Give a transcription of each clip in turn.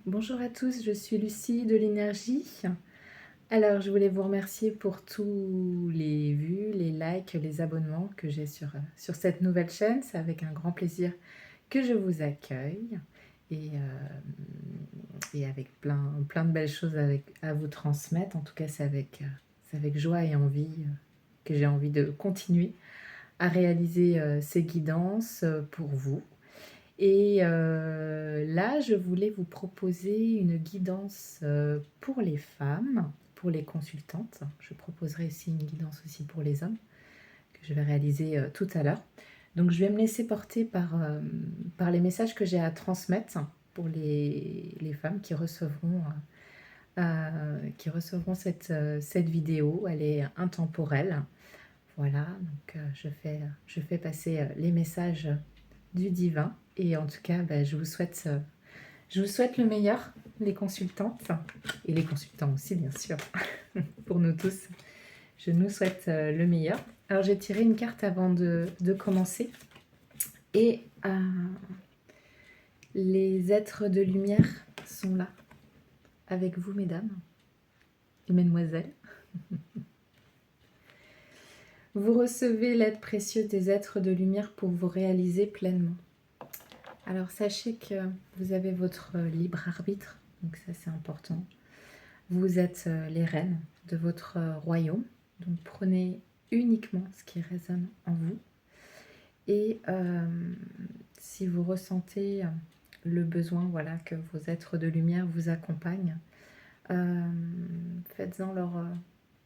Bonjour à tous, je suis Lucie de l'énergie. Alors, je voulais vous remercier pour tous les vues, les likes, les abonnements que j'ai sur cette nouvelle chaîne. C'est avec un grand plaisir que je vous accueille et avec plein de belles choses à vous transmettre. En tout cas, c'est avec joie et envie que j'ai envie de continuer à réaliser ces guidances pour vous. Et là, je voulais vous proposer une guidance pour les femmes, pour les consultantes. Je proposerai aussi une guidance aussi pour les hommes, que je vais réaliser tout à l'heure. Donc, je vais me laisser porter par les messages que j'ai à transmettre pour les femmes qui recevront cette vidéo. Elle est intemporelle. Voilà, donc je fais passer les messages du divin. Et en tout cas, je vous souhaite le meilleur, les consultantes, et les consultants aussi, bien sûr, pour nous tous. Je nous souhaite le meilleur. Alors, j'ai tiré une carte avant de commencer. Et les êtres de lumière sont là, avec vous, mesdames et mesdemoiselles. Vous recevez l'aide précieuse des êtres de lumière pour vous réaliser pleinement. Alors, sachez que vous avez votre libre arbitre, donc ça c'est important. Vous êtes les reines de votre royaume, donc prenez uniquement ce qui résonne en vous. Et si vous ressentez le besoin, voilà, que vos êtres de lumière vous accompagnent, faites-en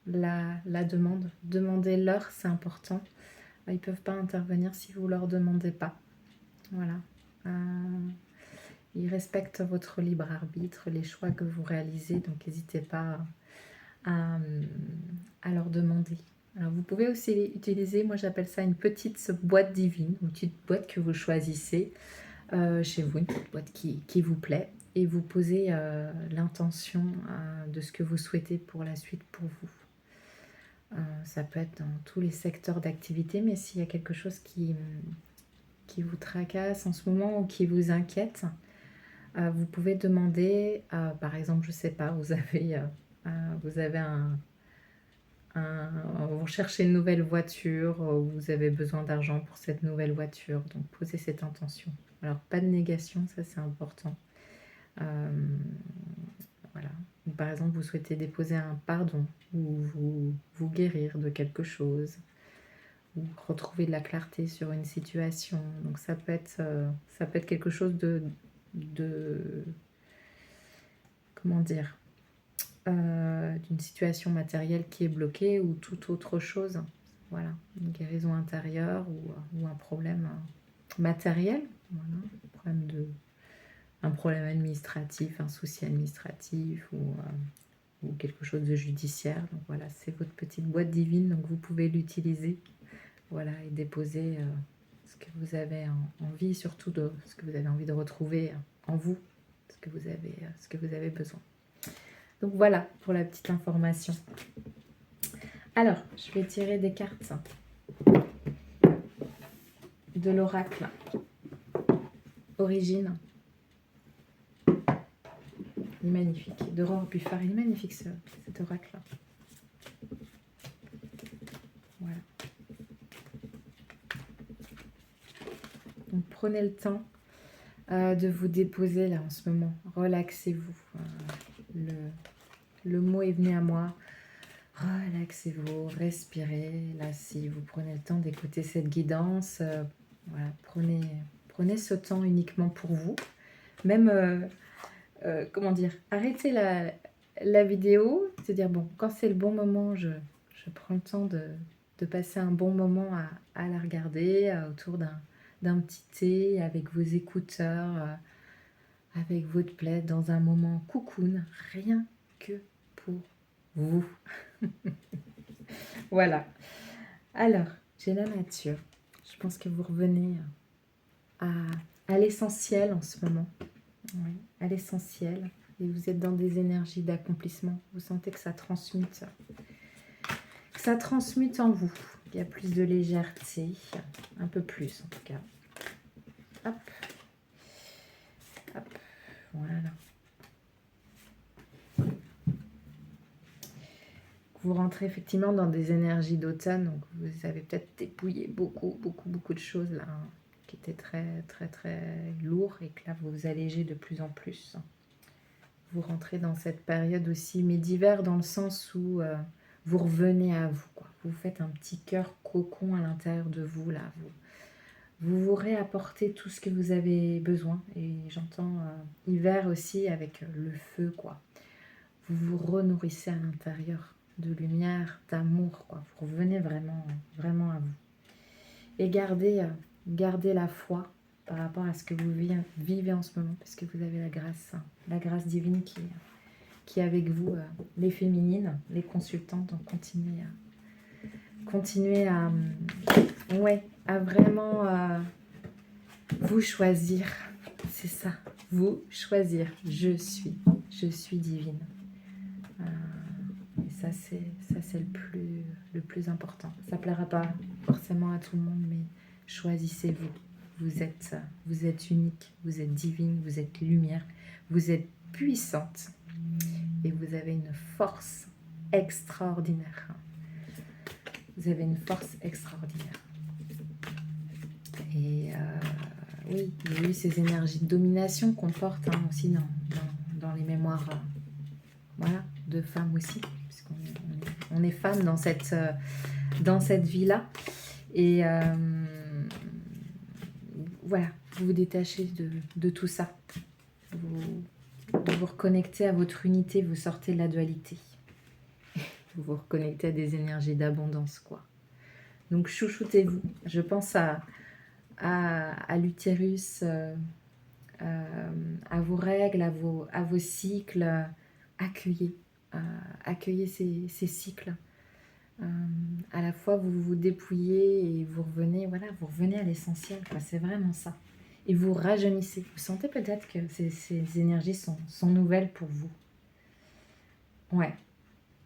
la demande. Demandez-leur, c'est important. Ils ne peuvent pas intervenir si vous ne leur demandez pas. Voilà. Ils respectent votre libre arbitre, les choix que vous réalisez, donc n'hésitez pas à leur demander. Alors vous pouvez aussi utiliser, moi j'appelle ça une petite boîte divine, une petite boîte que vous choisissez chez vous, une petite boîte qui vous plaît, et vous posez l'intention de ce que vous souhaitez pour la suite pour vous. Ça peut être dans tous les secteurs d'activité, mais s'il y a quelque chose qui vous tracasse en ce moment ou qui vous inquiète, vous pouvez demander, par exemple, je sais pas, vous avez vous cherchez une nouvelle voiture, vous avez besoin d'argent pour cette nouvelle voiture, donc posez cette intention. Alors, pas de négation, ça c'est important. Voilà. Par exemple, vous souhaitez déposer un pardon ou vous guérir de quelque chose, ou retrouver de la clarté sur une situation. Donc ça peut être quelque chose de comment dire, d'une situation matérielle qui est bloquée ou toute autre chose. Voilà, une guérison intérieure ou un problème matériel, voilà, un problème administratif, un souci administratif ou quelque chose de judiciaire. Donc voilà, c'est votre petite boîte divine, donc vous pouvez l'utiliser, voilà, et déposer ce que vous avez envie, surtout de ce que vous avez envie de retrouver en vous, ce que vous avez besoin. Donc voilà pour la petite information. Alors, je vais tirer des cartes de l'oracle Origine. Il est magnifique. D'Aurore Buffard, il est magnifique cet oracle. Voilà. Donc prenez le temps de vous déposer là en ce moment. Relaxez-vous. Le mot est venu à moi. Relaxez-vous, respirez. Là, si vous prenez le temps d'écouter cette guidance, voilà, prenez ce temps uniquement pour vous. Même, comment dire, arrêtez la vidéo, c'est-à-dire, bon, quand c'est le bon moment, je prends le temps de passer un bon moment à la regarder autour d'un petit thé, avec vos écouteurs, avec votre plaid, dans un moment cocoon, rien que pour vous. Voilà. Alors, j'ai la nature. Je pense que vous revenez à l'essentiel en ce moment. Oui, à l'essentiel. Et vous êtes dans des énergies d'accomplissement. Vous sentez que ça transmute. Que ça transmute en vous. Il y a plus de légèreté. Un peu plus en tout cas. Hop. Hop. Voilà. Vous rentrez effectivement dans des énergies d'automne, donc vous avez peut-être dépouillé beaucoup de choses là, hein, qui étaient très lourds et que là vous vous allégez de plus en plus. Vous rentrez dans cette période aussi, mais d'hiver dans le sens où vous revenez à vous, quoi. Vous faites un petit cœur cocon à l'intérieur de vous là. Vous réapportez tout ce que vous avez besoin. Et j'entends hiver aussi avec le feu, quoi. Vous vous renourrissez à l'intérieur de lumière, d'amour, quoi. Vous revenez vraiment à vous. Et gardez la foi par rapport à ce que vous vivez en ce moment, parce que vous avez la grâce divine qui est avec vous, les féminines, les consultantes. Donc continuez à vraiment vous choisir. C'est ça, vous choisir. Je suis divine. Et ça c'est le plus important. Ça plaira pas forcément à tout le monde, mais choisissez-vous. Vous êtes unique, vous êtes divine, vous êtes lumière, vous êtes puissante et vous avez une force extraordinaire. Vous avez une force extraordinaire. Et oui, il y a eu ces énergies de domination qu'on porte aussi dans les mémoires voilà, de femmes aussi, puisqu'on est femmes dans cette vie-là. Et voilà, vous vous détachez de tout ça. Vous reconnectez à votre unité, vous sortez de la dualité. Vous vous reconnectez à des énergies d'abondance, quoi. Donc chouchoutez-vous. Je pense à l'utérus, à vos règles, à vos cycles. Accueillez ces cycles. À la fois vous vous dépouillez et vous revenez à l'essentiel, c'est vraiment ça. Et vous rajeunissez. Vous sentez peut-être que ces énergies sont nouvelles pour vous. Ouais.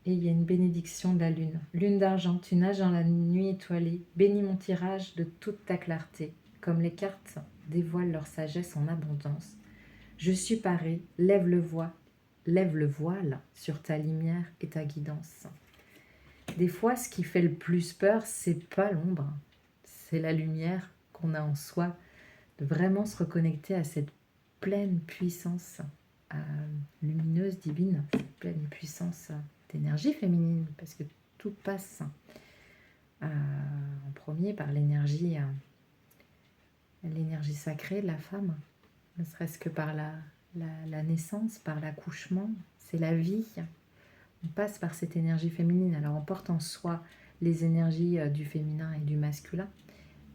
Et il y a une bénédiction de la lune. Lune d'argent, tu nages dans la nuit étoilée. Bénis mon tirage de toute ta clarté. Comme les cartes dévoilent leur sagesse en abondance. Je suis parée, lève le voile sur ta lumière et ta guidance. Des fois, ce qui fait le plus peur, c'est pas l'ombre, c'est la lumière qu'on a en soi, de vraiment se reconnecter à cette pleine puissance lumineuse, divine, cette pleine puissance d'énergie féminine, parce que tout passe en premier par l'énergie sacrée de la femme, ne serait-ce que par la naissance, par l'accouchement, c'est la vie. On passe par cette énergie féminine. Alors on porte en soi les énergies du féminin et du masculin.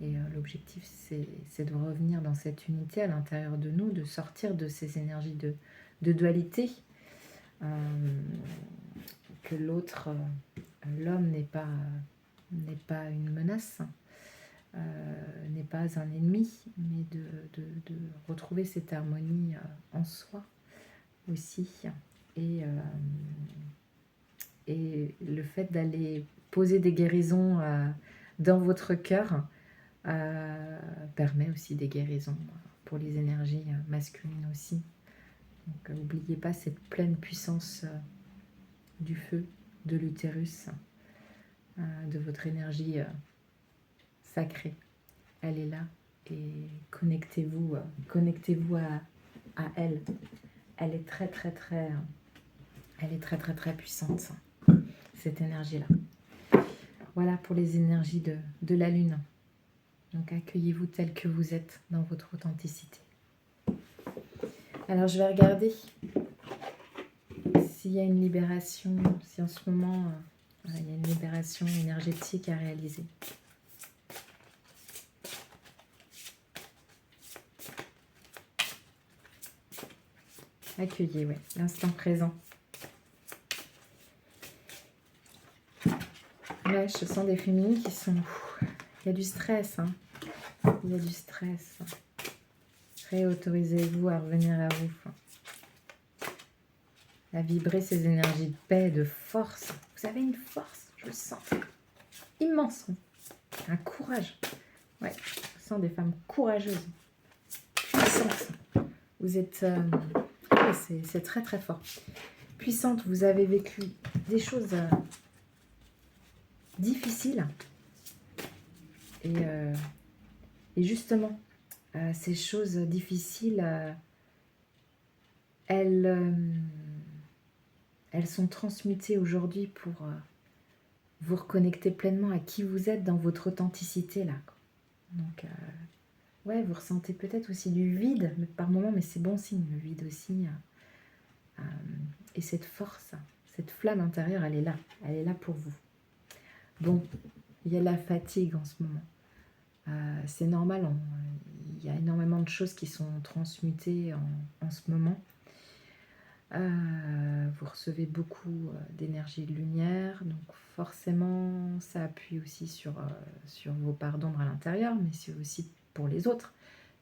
Et l'objectif, c'est de revenir dans cette unité à l'intérieur de nous, de sortir de ces énergies de dualité. Que l'autre, l'homme n'est pas une menace, n'est pas un ennemi, mais de retrouver cette harmonie en soi aussi. Et le fait d'aller poser des guérisons dans votre cœur permet aussi des guérisons pour les énergies masculines aussi. Donc n'oubliez pas cette pleine puissance du feu, de l'utérus, de votre énergie sacrée. Elle est là et connectez-vous à elle. Elle est très puissante, cette énergie-là. Voilà pour les énergies de la lune. Donc accueillez-vous tel que vous êtes dans votre authenticité. Alors je vais regarder s'il y a une libération, si en ce moment il y a une libération énergétique à réaliser. Accueillez, ouais, l'instant présent. Là, je sens des féminines qui sont... Il y a du stress, hein. Il y a du stress. Réautorisez-vous à revenir à vous. À vibrer ces énergies de paix, de force. Vous avez une force, je le sens. Immense. Un courage. Ouais, je sens des femmes courageuses. Puissantes. Vous êtes... c'est très fort. Puissante, vous avez vécu des choses difficiles. Et justement, ces choses difficiles, elles sont transmutées aujourd'hui pour vous reconnecter pleinement à qui vous êtes dans votre authenticité là. Donc, ouais, vous ressentez peut-être aussi du vide par moment, mais c'est bon signe, le vide aussi. Et cette force, cette flamme intérieure, elle est là pour vous. Bon, il y a la fatigue en ce moment. C'est normal, il y a énormément de choses qui sont transmutées en ce moment. Vous recevez beaucoup d'énergie de lumière, donc forcément ça appuie aussi sur vos parts d'ombre à l'intérieur, mais c'est aussi pour les autres.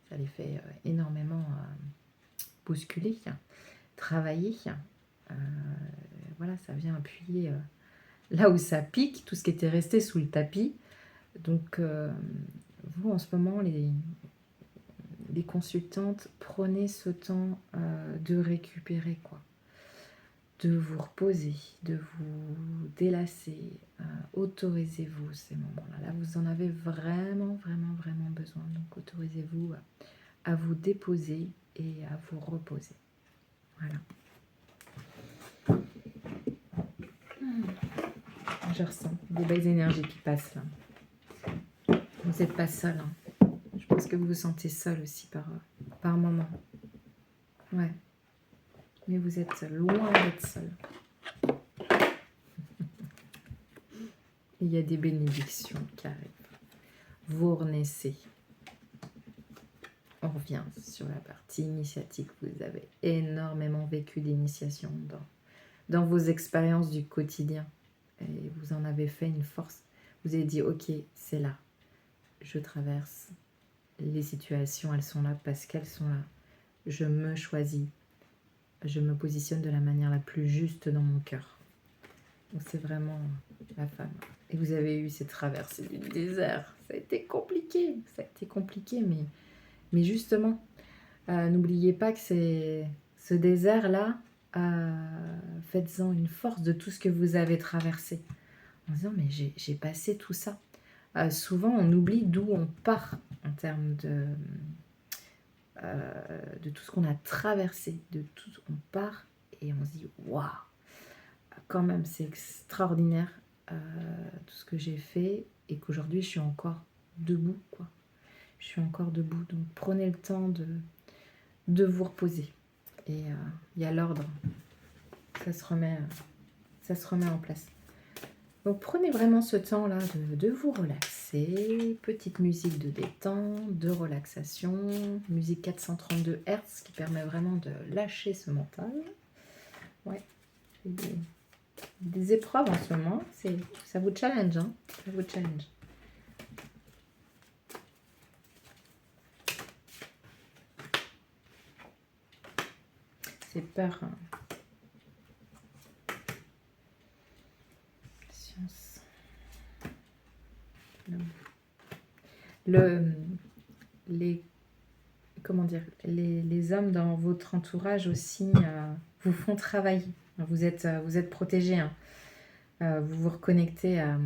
Ça les fait énormément bousculer, travailler. Voilà, ça vient appuyer là où ça pique, tout ce qui était resté sous le tapis. Donc vous en ce moment, les consultantes, prenez ce temps de récupérer, quoi. De vous reposer, de vous délasser, autorisez-vous ces moments-là. Là, vous en avez vraiment, vraiment, vraiment besoin. Donc, autorisez-vous à vous déposer et à vous reposer. Voilà. Je ressens des belles énergies qui passent là. Vous n'êtes pas seul. Hein. Je pense que vous vous sentez seul aussi par moment. Ouais. Mais vous êtes loin d'être seul. Il y a des bénédictions qui arrivent. Vous renaissez. On revient sur la partie initiatique. Vous avez énormément vécu d'initiation dans vos expériences du quotidien. Et vous en avez fait une force. Vous avez dit, ok, c'est là. Je traverse. Les situations, elles sont là parce qu'elles sont là. Je me choisis. Je me positionne de la manière la plus juste dans mon cœur. Donc c'est vraiment la femme. Et vous avez eu ces traversées du désert. Ça a été compliqué. Mais justement, n'oubliez pas que ce désert-là, faites-en une force de tout ce que vous avez traversé. En disant, mais j'ai passé tout ça. Souvent, on oublie d'où on part en termes de tout ce qu'on a traversé. On part et on se dit, waouh, quand même, c'est extraordinaire tout ce que j'ai fait et qu'aujourd'hui, je suis encore debout, quoi. Je suis encore debout. Donc, prenez le temps de vous reposer. Et il y a l'ordre. Ça se remet en place. Donc, prenez vraiment ce temps-là de vous relaxer. Petite musique de détente, de relaxation. Musique 432 Hz qui permet vraiment de lâcher ce mental. Ouais. Des épreuves en ce moment. Ça vous challenge, hein. Ça vous challenge. C'est peur. Hein. Science. Les hommes dans votre entourage aussi vous font travailler. Vous êtes protégés. Hein. Vous vous reconnectez à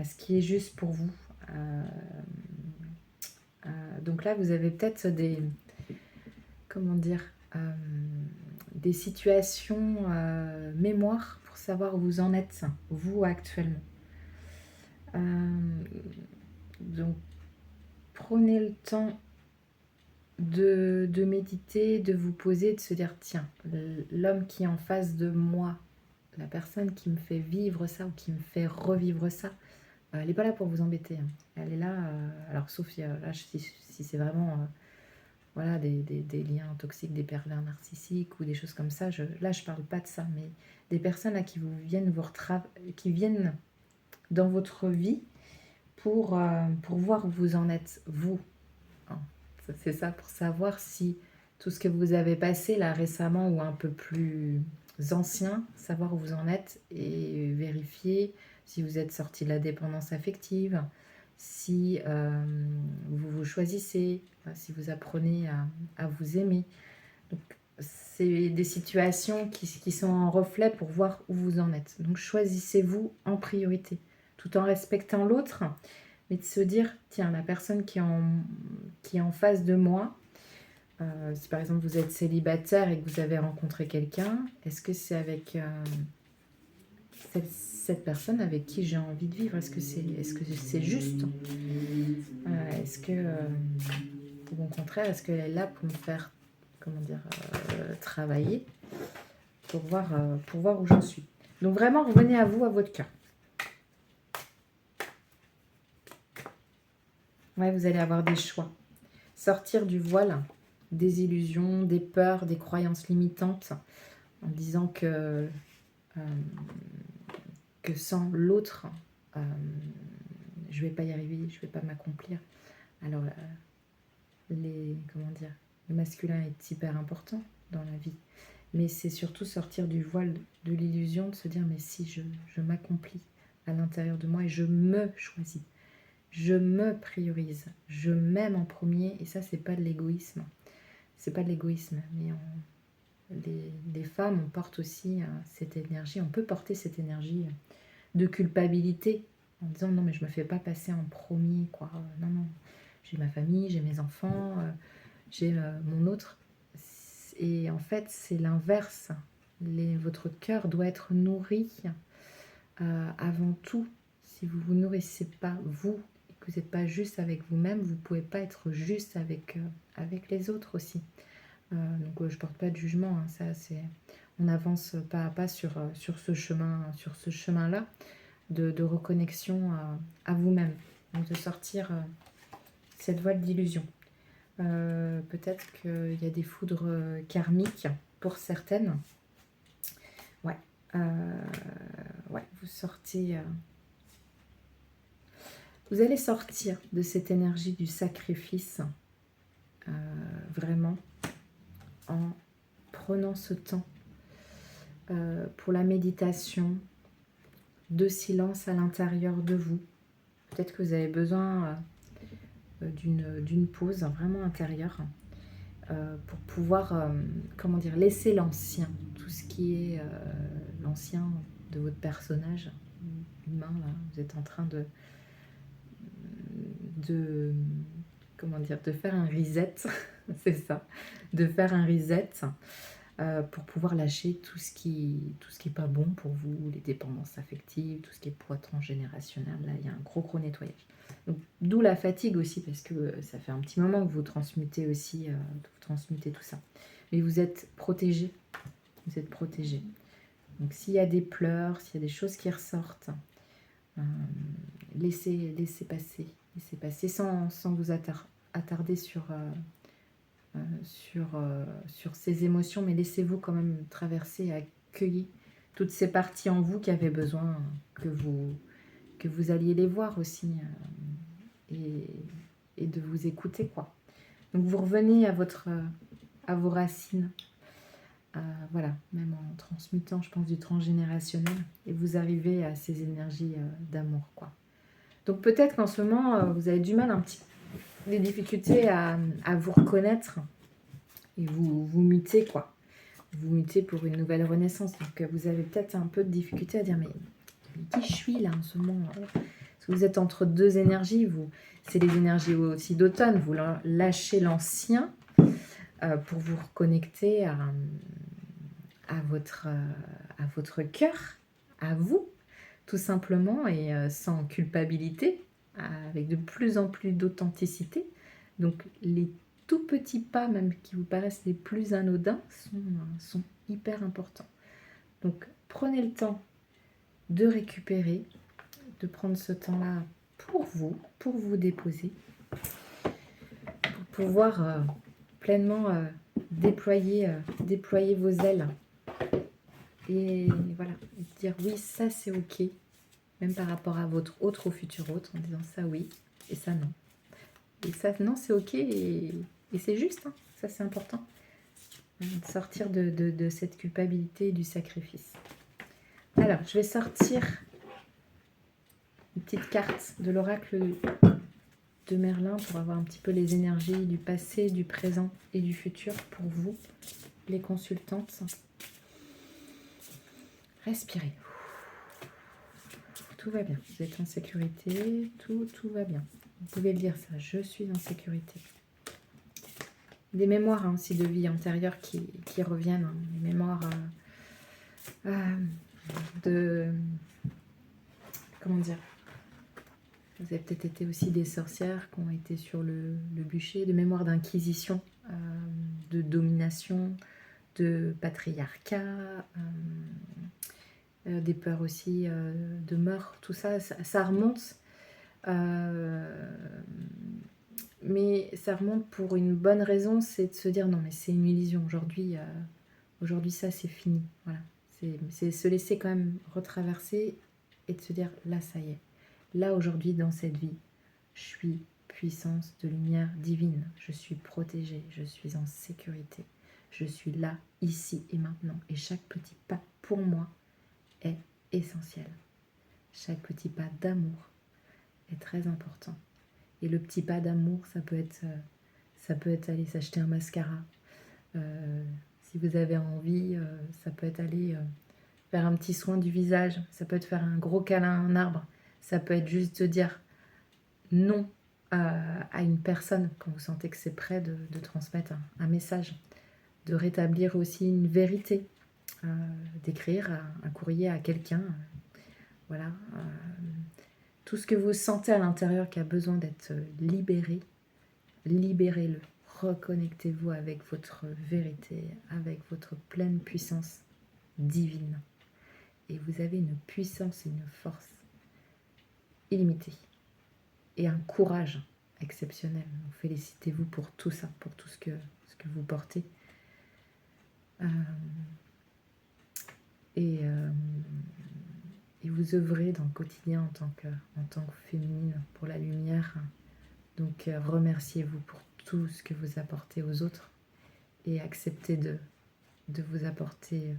ce qui est juste pour vous. Donc là, vous avez peut-être des situations mémoire pour savoir où vous en êtes, vous, actuellement. Donc, prenez le temps de méditer, de vous poser, de se dire, tiens, l'homme qui est en face de moi, la personne qui me fait vivre ça ou qui me fait revivre ça, elle n'est pas là pour vous embêter. Hein. Elle est là, alors sauf si c'est vraiment voilà, des liens toxiques, des pervers narcissiques ou des choses comme ça. Là, je parle pas de ça, mais des personnes là, qui viennent dans votre vie pour voir où vous en êtes, vous. Hein. C'est ça, pour savoir si tout ce que vous avez passé là récemment ou un peu plus ancien, savoir où vous en êtes et vérifier si vous êtes sorti de la dépendance affective, si vous vous choisissez, si vous apprenez à vous aimer. Donc, c'est des situations qui sont en reflet pour voir où vous en êtes. Donc choisissez-vous en priorité. tout en respectant l'autre, mais de se dire, tiens, la personne qui est en face de moi, si par exemple vous êtes célibataire et que vous avez rencontré quelqu'un, est-ce que c'est avec cette personne avec qui j'ai envie de vivre? Est-ce que c'est juste? Est-ce que, ou au contraire, est-ce qu'elle est là pour me faire, comment dire, travailler pour voir où j'en suis? Donc vraiment, revenez à vous, à votre cœur. Ouais, vous allez avoir des choix. Sortir du voile, des illusions, des peurs, des croyances limitantes, en disant que sans l'autre, je vais pas y arriver, je vais pas m'accomplir. Alors, comment dire, le masculin est hyper important dans la vie, mais c'est surtout sortir du voile de l'illusion, de se dire, mais si je m'accomplis à l'intérieur de moi et je me choisis, je me priorise, je m'aime en premier, et ça, c'est pas de l'égoïsme. C'est pas de l'égoïsme, mais les femmes, on porte aussi cette énergie, on peut porter cette énergie de culpabilité en disant non mais je me fais pas passer en premier, quoi. Non, non, j'ai ma famille, j'ai mes enfants, j'ai mon autre. Et en fait, c'est l'inverse. Votre cœur doit être nourri avant tout. Si vous vous nourrissez pas, vous, et que vous n'êtes pas juste avec vous-même, vous pouvez pas être juste avec les autres aussi. Donc je porte pas de jugement, hein, ça c'est, on avance pas à pas sur ce chemin-là de reconnexion à vous-même, donc de sortir cette voile d'illusion. Peut-être qu'il y a des foudres karmiques pour certaines. Ouais, ouais, vous sortez. Vous allez sortir de cette énergie du sacrifice, vraiment, en prenant ce temps pour la méditation, de silence à l'intérieur de vous. Peut-être que vous avez besoin d'une pause vraiment intérieure pour pouvoir, comment dire, laisser l'ancien, tout ce qui est l'ancien de votre personnage humain, là. Vous êtes en train comment dire, de faire un reset, c'est ça, de faire un reset pour pouvoir lâcher tout ce qui est pas bon pour vous, les dépendances affectives, tout ce qui est poids transgénérationnel. Là, il y a un gros nettoyage. Donc, d'où la fatigue aussi, parce que ça fait un petit moment que vous transmutez aussi, vous transmutez tout ça. Mais vous êtes protégé, vous êtes protégé. Donc, s'il y a des pleurs, s'il y a des choses qui ressortent, laissez passer sans vous attarder sur ces émotions, mais laissez-vous quand même traverser, accueillir toutes ces parties en vous qui avaient besoin que vous alliez les voir aussi, et de vous écouter, quoi. Donc vous revenez à vos racines, voilà, même en transmutant, je pense, du transgénérationnel, et vous arrivez à ces énergies d'amour, quoi. Donc peut-être qu'en ce moment, vous avez du mal des difficultés à vous reconnaître, et vous mutez, quoi. Vous mutez pour une nouvelle renaissance. Donc vous avez peut-être un peu de difficulté à dire, mais qui je suis là en ce moment? Parce que vous êtes entre deux énergies, c'est les énergies aussi d'automne, vous lâchez l'ancien pour vous reconnecter à votre cœur, à vous, tout simplement, et sans culpabilité, avec de plus en plus d'authenticité. Donc les tout petits pas, même qui vous paraissent les plus anodins, sont hyper importants. Donc prenez le temps de récupérer, de prendre ce temps-là pour vous déposer, pour pouvoir pleinement déployer vos ailes. Et voilà, et dire oui, ça c'est ok, même par rapport à votre autre ou futur autre, en disant ça oui, et ça non. Et ça non, c'est ok, et c'est juste, hein, ça c'est important. De sortir de cette culpabilité et du sacrifice. Alors, je vais sortir une petite carte de l'oracle de Merlin pour avoir un petit peu les énergies du passé, du présent et du futur pour vous, les consultantes. Respirez. tout va bien. Vous êtes en sécurité, tout va bien. Vous pouvez le dire ça, je suis en sécurité. Des mémoires hein, aussi de vie antérieure qui reviennent. Hein, des mémoires de... Comment dire? Vous avez peut-être été aussi des sorcières qui ont été sur le bûcher, de mémoire d'inquisition, de domination, de patriarcat, des peurs aussi de meurtre, tout ça, ça remonte. Mais ça remonte pour une bonne raison, c'est de se dire non mais c'est une illusion, aujourd'hui ça c'est fini. Voilà. C'est se laisser quand même retraverser et de se dire là ça y est, là aujourd'hui dans cette vie, je suis puissance de lumière divine, je suis protégée, je suis en sécurité, je suis là, ici et maintenant. Et chaque petit pas pour moi est essentiel. Chaque petit pas d'amour est très important. Et le petit pas d'amour, ça peut être aller s'acheter un mascara. Si vous avez envie, ça peut être aller faire un petit soin du visage. Ça peut être faire un gros câlin à un arbre. Ça peut être juste de dire non à une personne quand vous sentez que c'est prêt de transmettre un message. De rétablir aussi une vérité. D'écrire un courrier à quelqu'un. Voilà. Tout ce que vous sentez à l'intérieur qui a besoin d'être libéré, libérez-le. Reconnectez-vous avec votre vérité, avec votre pleine puissance divine. Et vous avez une puissance et une force illimitée. Et un courage exceptionnel. Donc, félicitez-vous pour tout ça, pour tout ce que vous portez. Et vous œuvrez dans le quotidien en tant que féminine pour la lumière. Donc remerciez-vous pour tout ce que vous apportez aux autres et acceptez de vous apporter,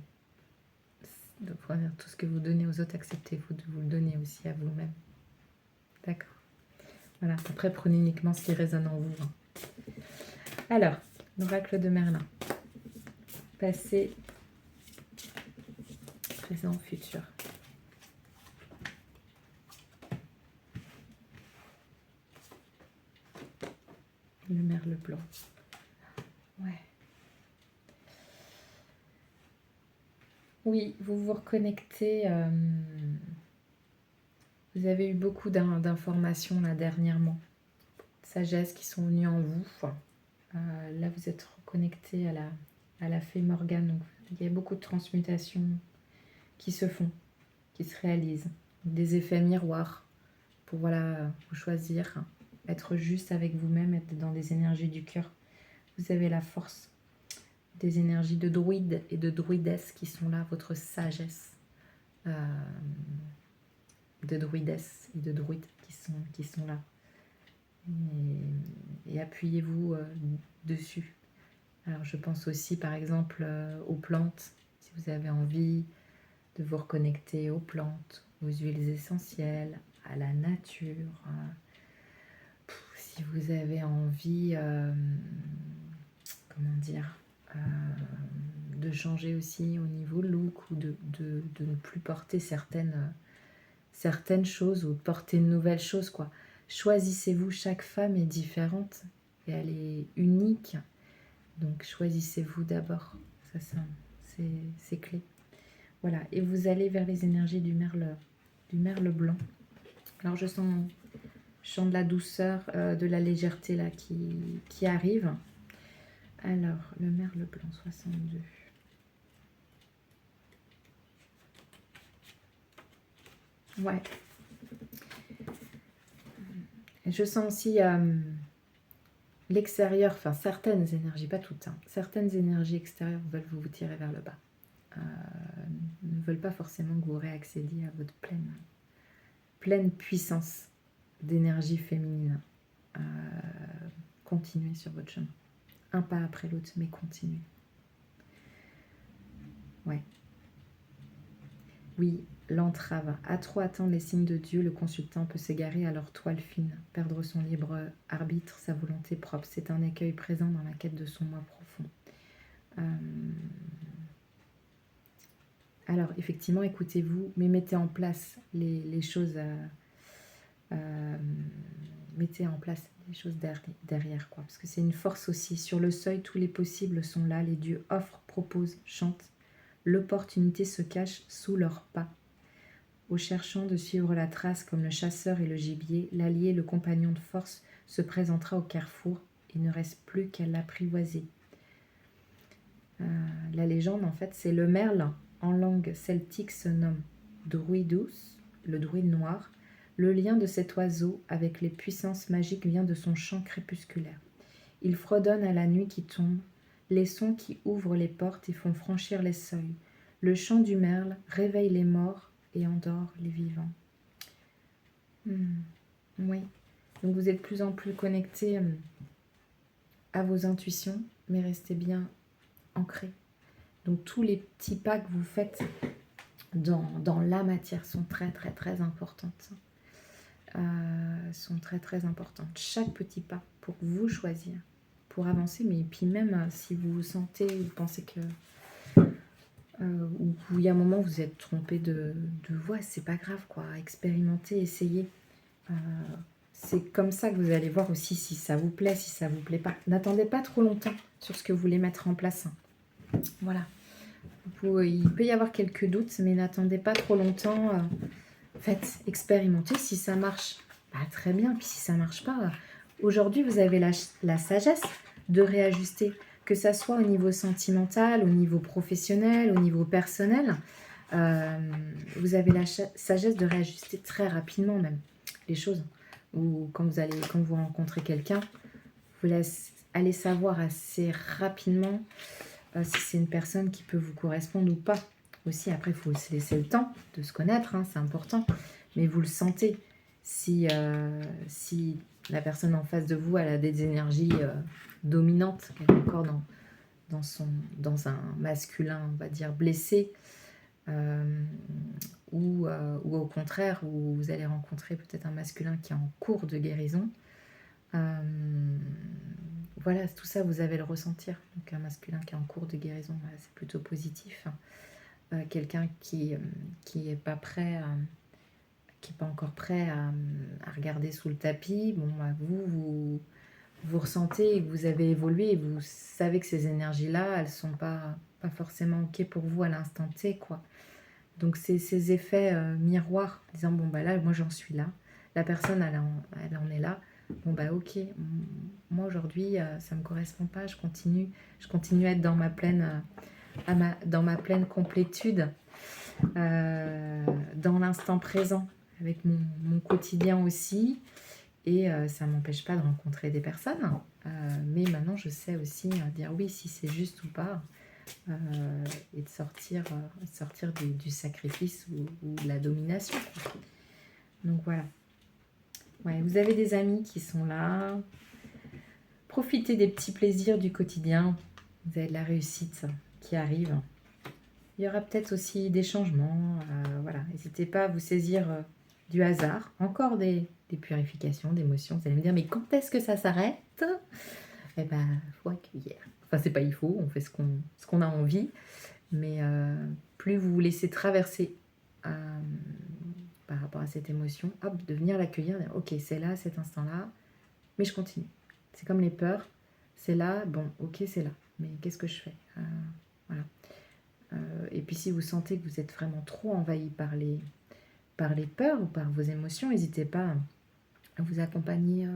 tout ce que vous donnez aux autres, acceptez-vous de vous le donner aussi à vous-même. D'accord. Voilà, après prenez uniquement ce qui résonne en vous. Hein. Alors, l'oracle de Merlin. Passé, présent, futur. Le merle blanc. Ouais. Oui, vous vous reconnectez. Vous avez eu beaucoup d'informations là dernièrement. Sagesse qui sont venues en vous. Là, vous êtes reconnecté à la fée Morgane. Donc, il y a beaucoup de transmutations qui se font, qui se réalisent. Des effets miroirs pour voilà, vous choisir, être juste avec vous-même, être dans des énergies du cœur. Vous avez la force des énergies de druides et de druidesses qui sont là, votre sagesse de druidesses et de druides qui sont là. Et appuyez-vous dessus. Alors je pense aussi par exemple aux plantes, si vous avez envie de vous reconnecter aux plantes, aux huiles essentielles, à la nature. Si vous avez envie, comment dire, de changer aussi au niveau look ou de ne plus porter certaines choses ou de porter une nouvelle chose, quoi. Choisissez-vous, chaque femme est différente et elle est unique. Donc choisissez-vous d'abord. Ça, c'est clé. Voilà, et vous allez vers les énergies du merle blanc. Alors je sens de la douceur, de la légèreté là qui arrive. Alors, le merle blanc 62. Ouais. Et je sens aussi l'extérieur, enfin certaines énergies, pas toutes, hein, certaines énergies extérieures veulent vous tirer vers le bas. Ne veulent pas forcément que vous réaccédiez à votre pleine puissance d'énergie féminine. Continuez sur votre chemin. Un pas après l'autre, mais continuez. Ouais. Oui, l'entrave. À trop attendre les signes de Dieu, le consultant peut s'égarer à leur toile fine, perdre son libre arbitre, sa volonté propre. C'est un écueil présent dans la quête de son moi profond. Alors, effectivement, écoutez-vous, mais mettez en place les choses, mettez en place les choses derrière, quoi. Parce que c'est une force aussi. Sur le seuil, tous les possibles sont là. Les dieux offrent, proposent, chantent. L'opportunité se cache sous leurs pas. Au cherchant de suivre la trace comme le chasseur et le gibier, l'allié, le compagnon de force, se présentera au carrefour. Il ne reste plus qu'à l'apprivoiser. La légende, en fait, c'est le merle. En langue celtique se nomme druidus, le druide noir. Le lien de cet oiseau avec les puissances magiques vient de son chant crépusculaire. Il fredonne à la nuit qui tombe, les sons qui ouvrent les portes et font franchir les seuils. Le chant du merle réveille les morts et endort les vivants. Oui, donc vous êtes de plus en plus connecté à vos intuitions, mais restez bien ancré. Donc tous les petits pas que vous faites dans la matière sont très très très importantes. Sont très très importantes. Chaque petit pas pour vous choisir, pour avancer, mais puis même si vous vous sentez, vous pensez que ou il y a un moment où vous êtes trompé de voie, c'est pas grave quoi, expérimentez, essayez. C'est comme ça que vous allez voir aussi si ça vous plaît, si ça vous plaît pas. N'attendez pas trop longtemps sur ce que vous voulez mettre en place. Voilà. Il peut y avoir quelques doutes, mais n'attendez pas trop longtemps. Faites, expérimentez. Si ça marche, bah, très bien. Puis si ça marche pas, aujourd'hui, vous avez la sagesse de réajuster, que ça soit au niveau sentimental, au niveau professionnel, au niveau personnel. Vous avez la sagesse de réajuster très rapidement même les choses. Ou quand vous rencontrez quelqu'un, vous allez savoir assez rapidement si c'est une personne qui peut vous correspondre ou pas. Aussi, après, il faut se laisser le temps de se connaître, c'est important. Mais vous le sentez. Si la personne en face de vous, elle a des énergies dominantes, qu'elle est encore dans un masculin, on va dire, blessé, ou au contraire, où vous allez rencontrer peut-être un masculin qui est en cours de guérison. Voilà, tout ça, vous allez le ressentir. Donc un masculin qui est en cours de guérison, c'est plutôt positif. Quelqu'un qui est pas prêt, qui est pas encore prêt à regarder sous le tapis, bon, bah, vous ressentez, vous avez évolué, et vous savez que ces énergies-là, elles sont pas forcément ok pour vous à l'instant T, quoi. Donc c'est ces effets miroirs, disant bon bah là, moi j'en suis là, la personne elle en est là. Bon bah ok, moi aujourd'hui ça me correspond pas, je continue à être dans ma pleine complétude, dans l'instant présent, avec mon quotidien aussi, et ça m'empêche pas de rencontrer des personnes, mais maintenant je sais aussi dire oui si c'est juste ou pas, et de sortir du sacrifice ou de la domination. Donc voilà. Ouais, vous avez des amis qui sont là. Profitez des petits plaisirs du quotidien. Vous avez de la réussite qui arrive. Il y aura peut-être aussi des changements. Voilà. N'hésitez pas à vous saisir du hasard. Encore des purifications, d'émotions. Vous allez me dire, mais quand est-ce que ça s'arrête? Eh ben, il faut accueillir. Enfin, c'est pas il faut, on fait ce qu'on a envie. Mais plus vous vous laissez traverser par rapport à cette émotion, hop, de venir l'accueillir, ok, c'est là, cet instant-là, mais je continue. C'est comme les peurs, c'est là, bon, ok, c'est là, mais qu'est-ce que je fais? Voilà. Et puis si vous sentez que vous êtes vraiment trop envahi par les peurs ou par vos émotions, n'hésitez pas à vous accompagner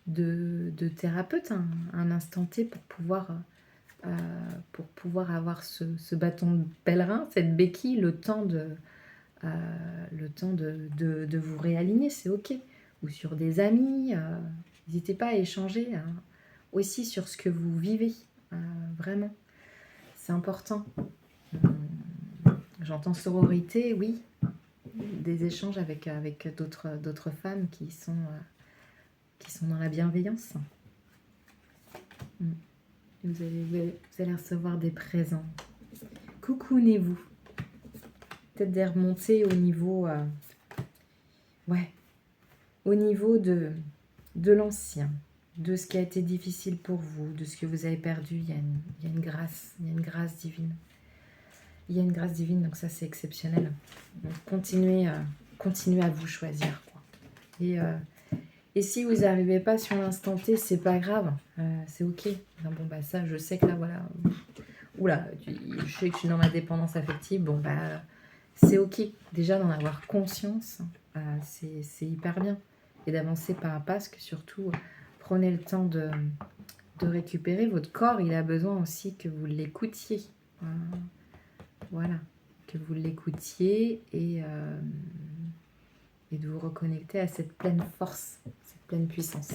de thérapeutes un instant T pour pouvoir avoir ce bâton de pèlerin, cette béquille, le temps de vous réaligner, c'est ok. Ou sur des amis, n'hésitez pas à échanger aussi sur ce que vous vivez, vraiment. C'est important. J'entends sororité, oui, des échanges avec d'autres femmes qui sont dans la bienveillance. Vous allez recevoir des présents. Coucounez-vous. Peut-être des remontées au niveau, au niveau de l'ancien, de ce qui a été difficile pour vous, de ce que vous avez perdu. Il y a une grâce divine. Il y a une grâce divine, donc ça c'est exceptionnel. Donc continuez à vous choisir, quoi. Et si vous n'arrivez pas sur l'instant T, c'est pas grave, c'est ok. Non, bon bah ça, je sais que là, voilà. Oula, je sais que je suis dans ma dépendance affective, bon bah c'est ok. Déjà d'en avoir conscience, c'est hyper bien. Et d'avancer pas à pas, parce que surtout, prenez le temps de récupérer. Votre corps, il a besoin aussi que vous l'écoutiez. Voilà, que vous l'écoutiez et de vous reconnecter à cette pleine force, cette pleine puissance.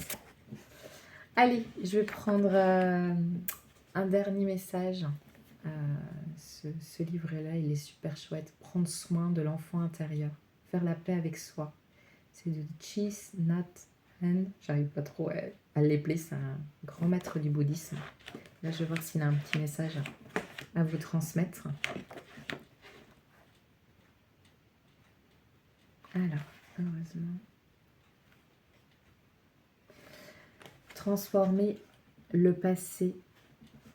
Allez, je vais prendre un dernier message. Ce livre-là, il est super chouette. Prendre soin de l'enfant intérieur, faire la paix avec soi. C'est de Thich Nhat Hanh. J'arrive pas trop à l'épeler, c'est un grand maître du bouddhisme. Là, je vais voir s'il a un petit message à vous transmettre. Alors, heureusement. Transformer le passé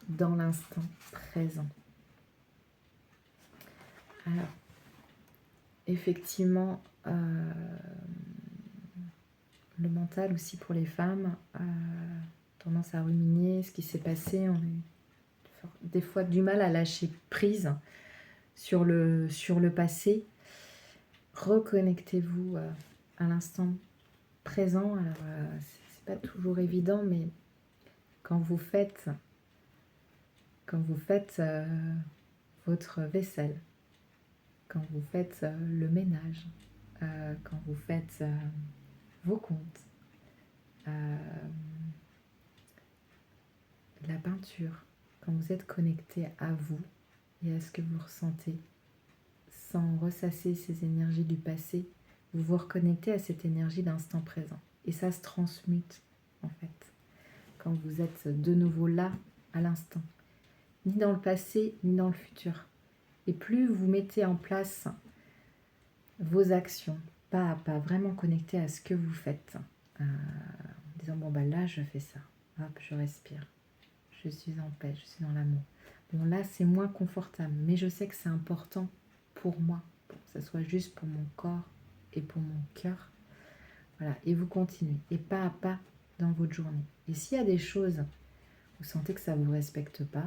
dans l'instant présent. Alors, effectivement, le mental aussi pour les femmes tendance à ruminer ce qui s'est passé. On a des fois du mal à lâcher prise sur le passé. Reconnectez-vous à l'instant présent. Alors, c'est pas toujours évident, mais quand vous faites votre vaisselle, quand vous faites le ménage, quand vous faites vos comptes, la peinture, quand vous êtes connecté à vous et à ce que vous ressentez, sans ressasser ces énergies du passé, vous vous reconnectez à cette énergie d'instant présent. Et ça se transmute, en fait, quand vous êtes de nouveau là, à l'instant. Ni dans le passé, ni dans le futur. Et plus vous mettez en place vos actions, pas à pas, vraiment connecté à ce que vous faites, en disant, bon, bah là, je fais ça. Hop, je respire. Je suis en paix, je suis dans l'amour. Bon, là, c'est moins confortable, mais je sais que c'est important pour moi, pour que ça soit juste pour mon corps et pour mon cœur. Voilà, et vous continuez, et pas à pas dans votre journée. Et s'il y a des choses, vous sentez que ça ne vous respecte pas,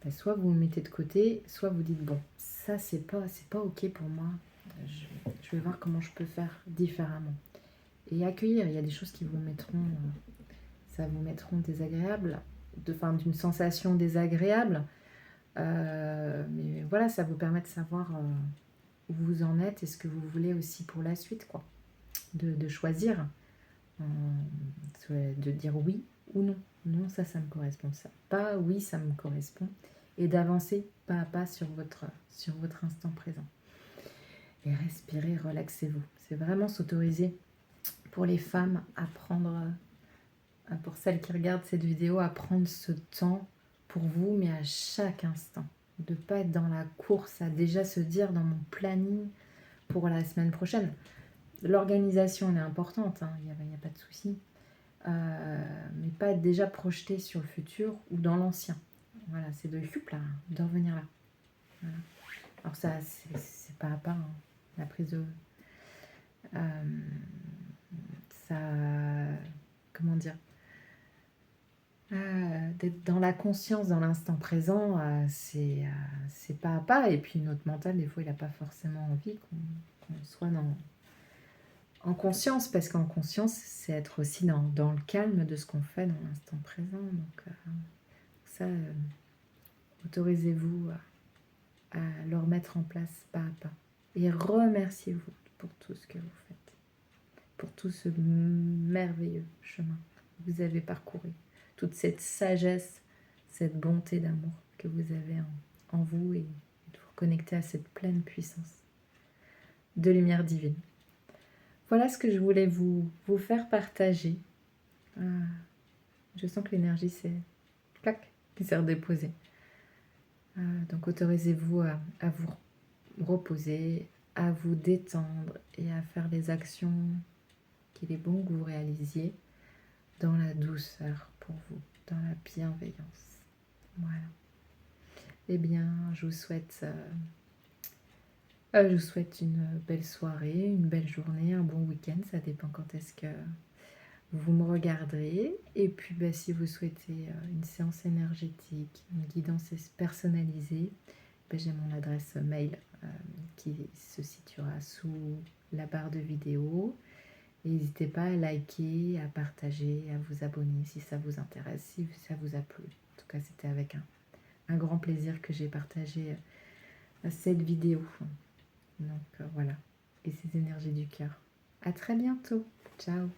ben soit vous le mettez de côté, soit vous dites, bon, ça, c'est pas ok pour moi, je vais voir comment je peux faire différemment. Et accueillir, il y a des choses qui vous mettront, ça vous mettront désagréable, d'une sensation désagréable, mais voilà, ça vous permet de savoir où vous en êtes et ce que vous voulez aussi pour la suite, quoi. De choisir, de dire oui ou non. Non, ça me correspond. Ça. Pas oui, ça me correspond. Et d'avancer pas à pas sur votre instant présent. Et respirez, relaxez-vous. C'est vraiment s'autoriser pour les femmes à prendre, pour celles qui regardent cette vidéo, à prendre ce temps pour vous, mais à chaque instant. De ne pas être dans la course, à déjà se dire dans mon planning pour la semaine prochaine. L'organisation elle est importante, hein, il n'y a pas de souci. Mais pas être déjà projeté sur le futur ou dans l'ancien. Voilà, c'est de revenir là. Voilà. Alors ça, c'est pas à pas, hein, la prise de... ça... Comment dire, d'être dans la conscience, dans l'instant présent, c'est pas à pas. Et puis notre mental, des fois, il n'a pas forcément envie qu'on soit en conscience, parce qu'en conscience, c'est être aussi dans le calme de ce qu'on fait dans l'instant présent. Donc ça, autorisez-vous à le remettre en place pas à pas. Et remerciez-vous pour tout ce que vous faites, pour tout ce merveilleux chemin que vous avez parcouru, toute cette sagesse, cette bonté d'amour que vous avez en vous, et de vous reconnecter à cette pleine puissance de lumière divine. Voilà ce que je voulais vous faire partager. Je sens que l'énergie qui s'est redéposée. Donc autorisez-vous à vous reposer, à vous détendre et à faire les actions qu'il est bon que vous réalisiez dans la douceur pour vous, dans la bienveillance. Voilà. Eh bien, je vous souhaite une belle soirée, une belle journée, un bon week-end. Ça dépend quand est-ce que vous me regarderez. Et puis, bah, si vous souhaitez une séance énergétique, une guidance personnalisée, bah, j'ai mon adresse mail qui se situera sous la barre de vidéo. N'hésitez pas à liker, à partager, à vous abonner si ça vous intéresse, si ça vous a plu. En tout cas, c'était avec un grand plaisir que j'ai partagé cette vidéo. Donc voilà, et ces énergies du cœur. À très bientôt. Ciao.